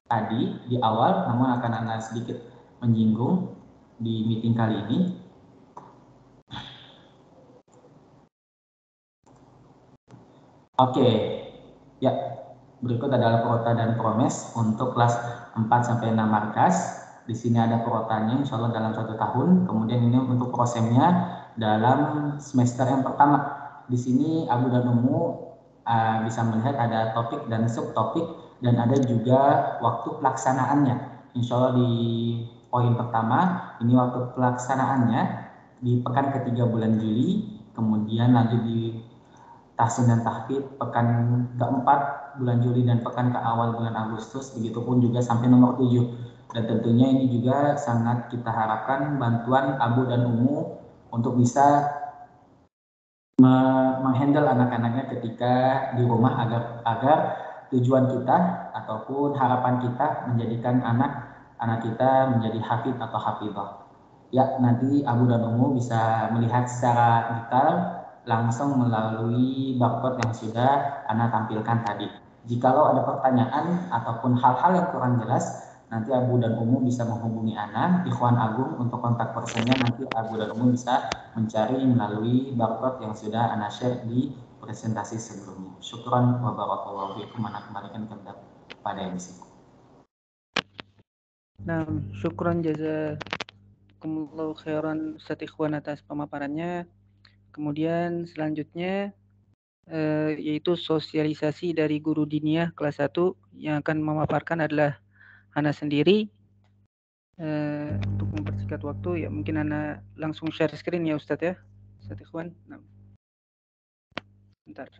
tadi di awal, namun akan Anda sedikit menyinggung di meeting kali ini. Oke, ya, berikut adalah prota dan promes untuk kelas 4-6 markas. Di sini ada protanya insya Allah dalam 1 tahun. Kemudian ini untuk prosemnya dalam semester yang pertama. Di sini Abu dan Umu bisa melihat ada topik dan subtopik dan ada juga waktu pelaksanaannya. Insya Allah di poin pertama ini waktu pelaksanaannya di pekan ketiga bulan Juli. kemudian lanjut di tahsin dan tahfidz pekan keempat bulan Juli dan pekan ke awal bulan Agustus, begitupun juga sampai nomor 7. Dan tentunya ini juga sangat kita harapkan bantuan Abu dan Umu untuk bisa menghandle anak-anaknya ketika di rumah agar tujuan kita ataupun harapan kita menjadikan anak kita menjadi hafid atau hafidhah. Ya, nanti Abu dan Umu bisa melihat secara detail langsung melalui barcode yang sudah Ana tampilkan tadi. Jikalau ada pertanyaan ataupun hal-hal yang kurang jelas, nanti Abu dan Umu bisa menghubungi Ana, Ikhwan Agung, untuk kontak personnya nanti Abu dan Umu bisa mencari melalui barcode yang sudah Ana share di presentasi sebelumnya. Syukran wa barakallahu fiikum. Ana kembalikan kepada MC. Nah, syukran jazakumullahu khairan Ustaz Ikhwan atas pemaparannya. Kemudian selanjutnya yaitu sosialisasi dari guru diniyah kelas 1 yang akan memaparkan adalah Ana sendiri. Untuk mempersingkat waktu ya mungkin Ana langsung share screen ya Ustaz ya. Ustaz Ikhwan. Nah. Bentar.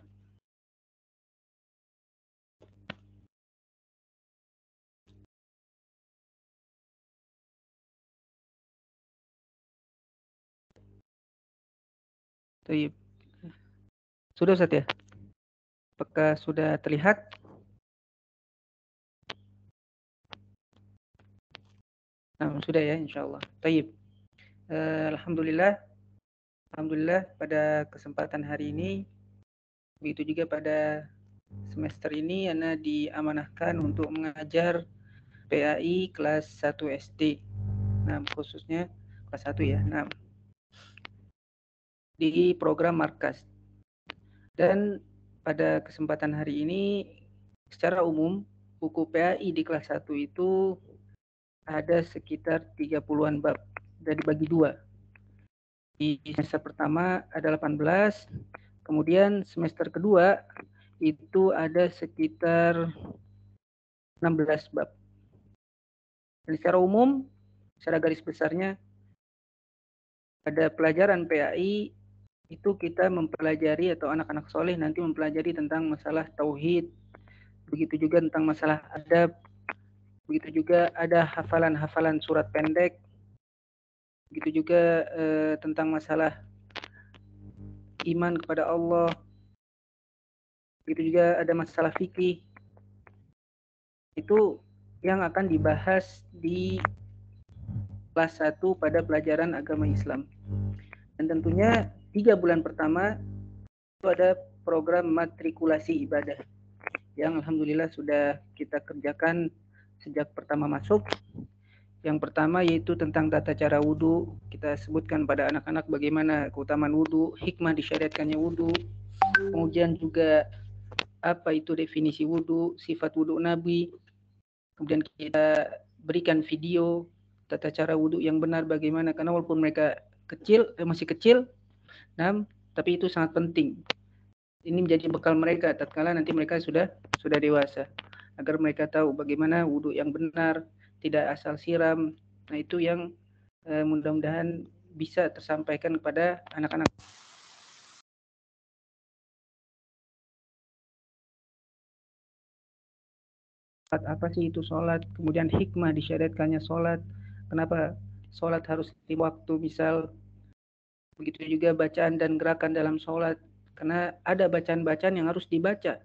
Baik. Sudah Ustaz ya? Apakah sudah terlihat? Nah, sudah ya insyaallah. Baik. Alhamdulillah pada kesempatan hari ini, begitu juga pada semester ini Ana diamanahkan untuk mengajar PAI kelas 1 SD. Nah, khususnya kelas 1 ya. Nah, di program Markas. Dan pada kesempatan hari ini secara umum buku PAI di kelas 1 itu ada sekitar 30-an bab dan dibagi 2. Di semester pertama ada 18, kemudian semester kedua itu ada sekitar 16 bab. Dan secara umum, secara garis besarnya, pada pelajaran PAI itu kita mempelajari atau anak-anak soleh nanti mempelajari tentang masalah tauhid, begitu juga tentang masalah adab, begitu juga ada hafalan-hafalan surat pendek, begitu juga tentang masalah iman kepada Allah, begitu juga ada masalah fikih. Itu yang akan dibahas di kelas 1 pada pelajaran agama Islam. Dan tentunya 3 bulan pertama itu ada program matrikulasi ibadah yang alhamdulillah sudah kita kerjakan sejak pertama masuk. Yang pertama yaitu tentang tata cara wudhu. Kita sebutkan pada anak-anak bagaimana keutamaan wudhu, hikmah disyariatkannya wudhu. Kemudian juga apa itu definisi wudhu, sifat wudhu Nabi. Kemudian kita berikan video tata cara wudhu yang benar bagaimana, karena walaupun mereka masih kecil, tapi itu sangat penting. Ini menjadi bekal mereka tatkala nanti mereka sudah dewasa, agar mereka tahu bagaimana wudhu yang benar, tidak asal siram. Nah, itu yang mudah-mudahan bisa tersampaikan kepada anak-anak. Apa sih itu sholat, kemudian hikmah disyariatkannya sholat, kenapa sholat harus di waktu, misal begitu juga bacaan dan gerakan dalam sholat, karena ada bacaan-bacaan yang harus dibaca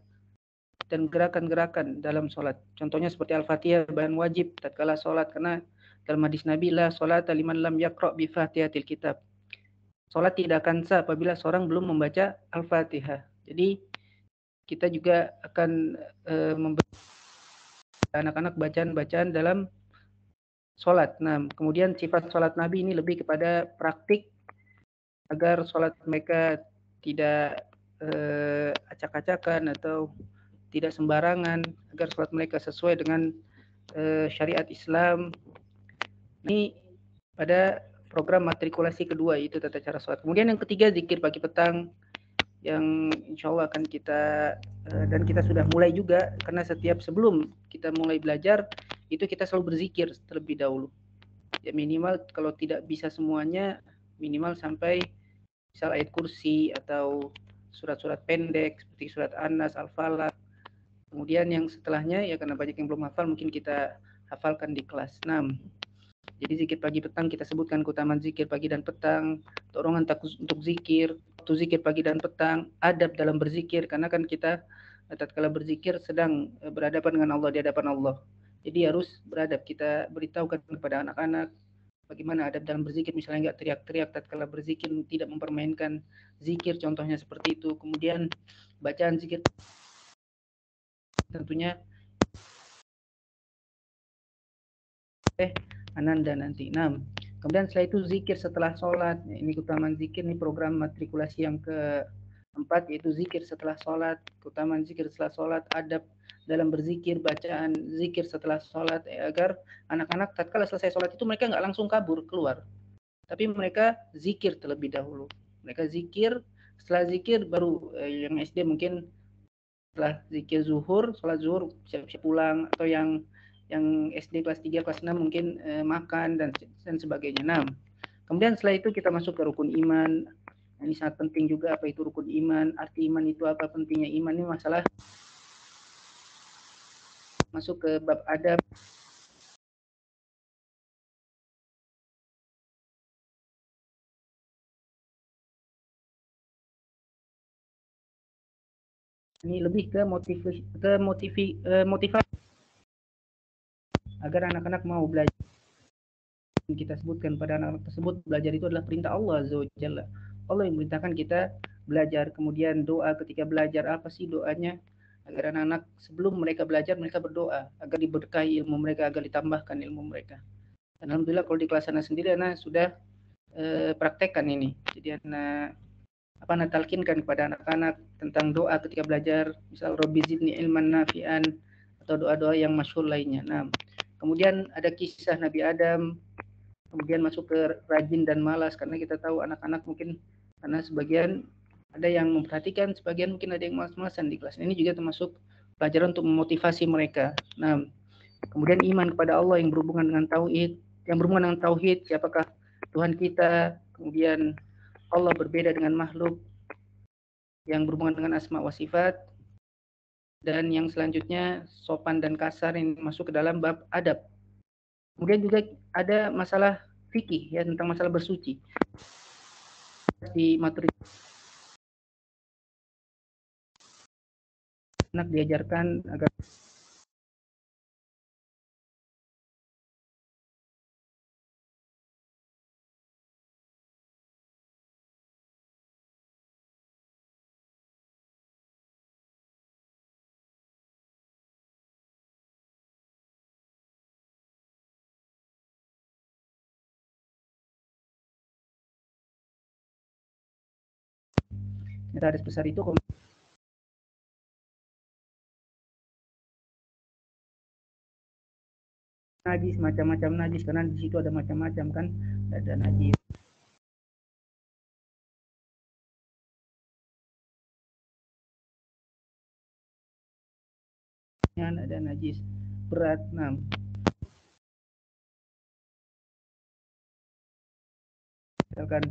dan gerakan-gerakan dalam sholat. Contohnya seperti Al-Fatihah, bahan wajib tatkala sholat, karena dalam hadis Nabi la sholat liman lam yaqra' bi fatihatil kitab. Sholat tidak akan sah apabila seorang belum membaca Al-Fatihah. Jadi kita juga akan memberi anak-anak bacaan-bacaan dalam sholat. Nah, kemudian sifat sholat Nabi ini lebih kepada praktik agar sholat mereka tidak acak-acakan atau tidak sembarangan, agar sholat mereka sesuai dengan syariat Islam. Ini pada program matrikulasi kedua, itu tata cara sholat. Kemudian yang ketiga zikir pagi petang, yang insya Allah akan kita dan kita sudah mulai juga, karena setiap sebelum kita mulai belajar itu kita selalu berzikir terlebih dahulu. Ya minimal kalau tidak bisa semuanya, minimal sampai misal ayat kursi atau surat-surat pendek seperti surat An-Nas, Al-Falaq. Kemudian yang setelahnya ya karena banyak yang belum hafal mungkin kita hafalkan di kelas 6. Jadi zikir pagi petang kita sebutkan keutamaan zikir pagi dan petang, dorongan untuk zikir, waktu zikir pagi dan petang, adab dalam berzikir karena kan kita tatkala berzikir sedang berhadapan dengan Allah, di hadapan Allah. Jadi harus beradab, kita beritahukan kepada anak-anak bagaimana adab dalam berzikir, misalnya enggak teriak-teriak tatkala berzikir, tidak mempermainkan zikir, contohnya seperti itu. Kemudian bacaan zikir tentunya Ananda nanti. Nah, kemudian setelah itu zikir setelah sholat. Ini keutamaan zikir, ini program matrikulasi yang keempat, yaitu zikir setelah sholat. Keutamaan zikir setelah sholat, adab dalam berzikir, bacaan zikir setelah sholat, agar anak-anak tatkala selesai sholat itu mereka nggak langsung kabur keluar, tapi mereka zikir terlebih dahulu. Mereka zikir, setelah zikir baru yang SD mungkin setelah zikir zuhur, sholat zuhur siap-siap pulang, atau yang SD kelas 3, kelas 6 mungkin makan dan sebagainya. Nah, kemudian setelah itu kita masuk ke rukun iman. Ini sangat penting juga, apa itu rukun iman, arti iman itu apa, pentingnya iman, ini masalah masuk ke bab adab. Ini lebih ke motivasi agar anak-anak mau belajar. Kita sebutkan pada anak-anak tersebut, belajar itu adalah perintah Allah Azza wa Jalla. Allah yang merintahkan kita belajar. Kemudian doa ketika belajar, apa sih doanya? Agar anak-anak sebelum mereka belajar, mereka berdoa agar diberkahi ilmu mereka, agar ditambahkan ilmu mereka. Dan alhamdulillah kalau di kelas sana sendiri anak sudah praktekkan ini. Jadi anak talkinkan kepada anak-anak tentang doa ketika belajar, misal Rabbi zidni ilman nafi'an, atau doa-doa yang masyhur lainnya. Nah, kemudian ada kisah Nabi Adam. Kemudian masuk ke rajin dan malas, karena kita tahu anak-anak mungkin karena sebagian ada yang memperhatikan, sebagian mungkin ada yang malas-malasan di kelas. Ini juga termasuk pelajaran untuk memotivasi mereka. Nah, kemudian iman kepada Allah yang berhubungan dengan tauhid, siapakah Tuhan kita, kemudian Allah berbeda dengan makhluk, yang berhubungan dengan asma wa sifat, dan yang selanjutnya sopan dan kasar yang masuk ke dalam bab adab. Kemudian juga ada masalah fikih ya, tentang masalah bersuci. Di materi anak diajarkan agar garis besar itu najis, macam-macam najis, karena di situ ada macam-macam kan, ada najis. Ada najis berat. Nah, misalkan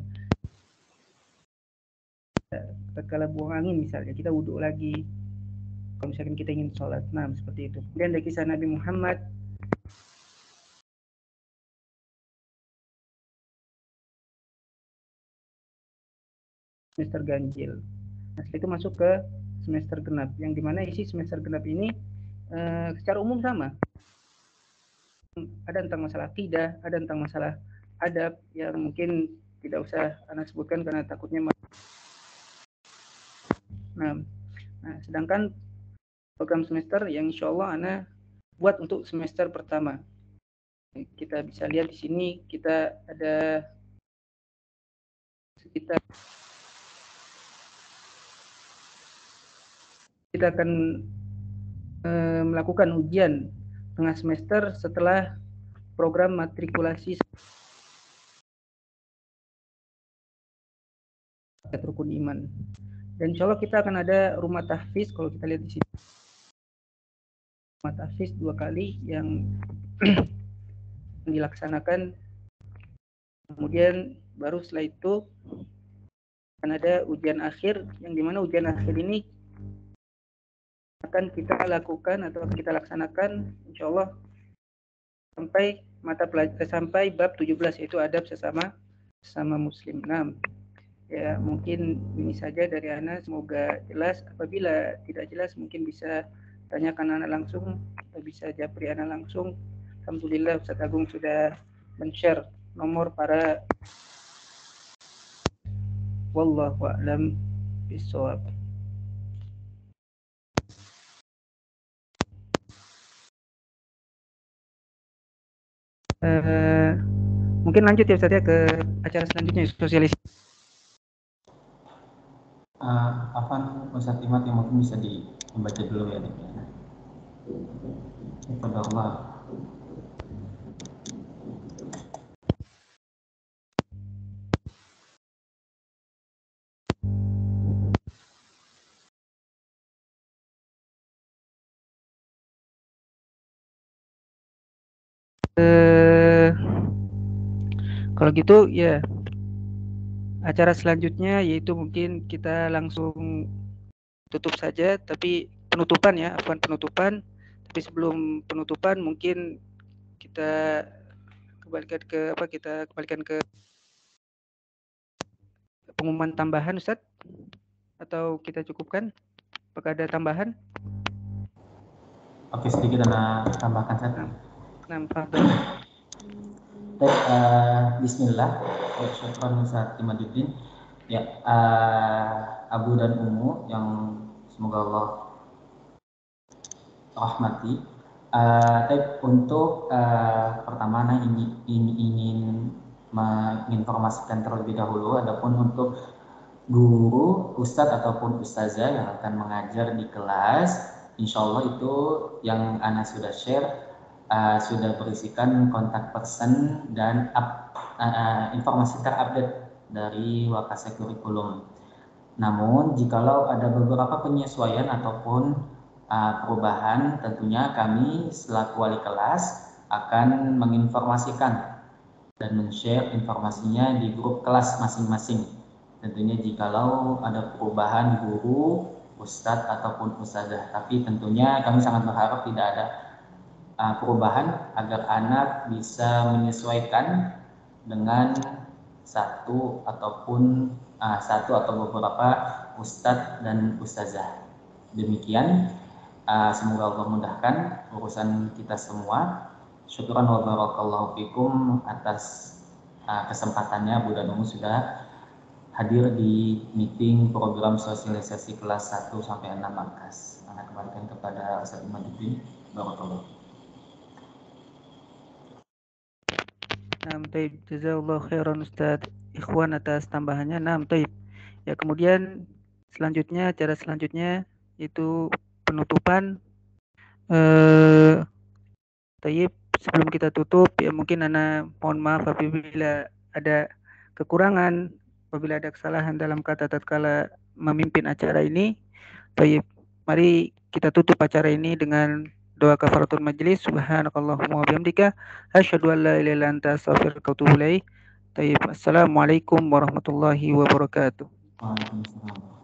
tatkala buang angin misalnya, kita wudhu lagi kalau misalkan kita ingin sholat. Nah, seperti itu. Kemudian ada kisah Nabi Muhammad semester ganjil. Nah, setelah itu masuk ke semester genap, yang dimana isi semester genap ini secara umum sama. Ada tentang masalah akidah, ada tentang masalah adab, yang mungkin tidak usah anak sebutkan karena takutnya. Nah, sedangkan program semester yang insya Allah anak buat untuk semester pertama, kita bisa lihat di sini kita ada sekitar, kita akan melakukan ujian tengah semester setelah program matrikulasi rukun iman. Dan insya Allah kita akan ada rumah tahfiz. Kalau kita lihat di sini, rumah tahfiz 2 kali yang dilaksanakan. Kemudian baru setelah itu akan ada ujian akhir, yang dimana ujian akhir ini akan kita lakukan atau kita laksanakan insya Allah sampai sampai bab 17, yaitu adab sesama muslim. Nah, ya mungkin ini saja dari Ana, semoga jelas. Apabila tidak jelas mungkin bisa tanyakan Ana langsung atau bisa japri Ana langsung. Alhamdulillah Ustaz Agung sudah men-share nomor para wallahu a'lam bishawab. Mungkin lanjut ya Ustaz ya ke acara selanjutnya, sosialisasi. Afan Ustaz Imad yang mungkin bisa membaca dulu ya. Alhamdulillah. Kalau gitu ya acara selanjutnya yaitu mungkin kita langsung tutup saja, tapi penutupan ya, penutupan. Tapi sebelum penutupan mungkin kita kembalikan ke pengumuman tambahan Ustadz, atau kita cukupkan? Apakah ada tambahan? Oke, sedikit anak tambahkan saja. Bismillah. Syukran Ustaz Imaduddin. Ya, Abu dan Umu yang semoga Allah rahmati. Untuk pertama ingin menginformasikan terlebih dahulu, adapun untuk guru, ustadz ataupun ustazah yang akan mengajar di kelas, insya Allah itu yang Ana sudah share sudah berisikan kontak person dan informasi terupdate dari Wakasa Kurikulum. Namun jikalau ada beberapa penyesuaian ataupun perubahan, tentunya kami selaku wali kelas akan menginformasikan dan men-share informasinya di grup kelas masing-masing. Tentunya jikalau ada perubahan guru, ustadz ataupun ustazah, tapi tentunya kami sangat berharap tidak ada perubahan agar anak bisa menyesuaikan dengan satu atau beberapa ustadz dan ustazah. Demikian, semoga Allah mudahkan urusan kita semua. Syukuran wa barakallahu fikum atas kesempatannya Bu dan Umu sudah hadir di meeting program sosialisasi kelas 1 sampai 6 Markas. Anak kembalikan kepada Ustaz Imaduddin. Barakallahu. Taib, jazakallahu khairan Ustaz Ikhwan atas tambahannya. Taib. Ya, kemudian acara selanjutnya itu penutupan. Taib, sebelum kita tutup ya mungkin Ana mohon maaf apabila ada kekurangan, apabila ada kesalahan dalam kata tatkala memimpin acara ini. Taib, mari kita tutup acara ini dengan doa kafaratul majelis. Subhanakallahumma wa bihamdika asyhadu an la ilaha illa anta astaghfiruka wa atubu ilaik. Taib, assalamualaikum warahmatullahi wabarakatuh. Waalaikumsalam.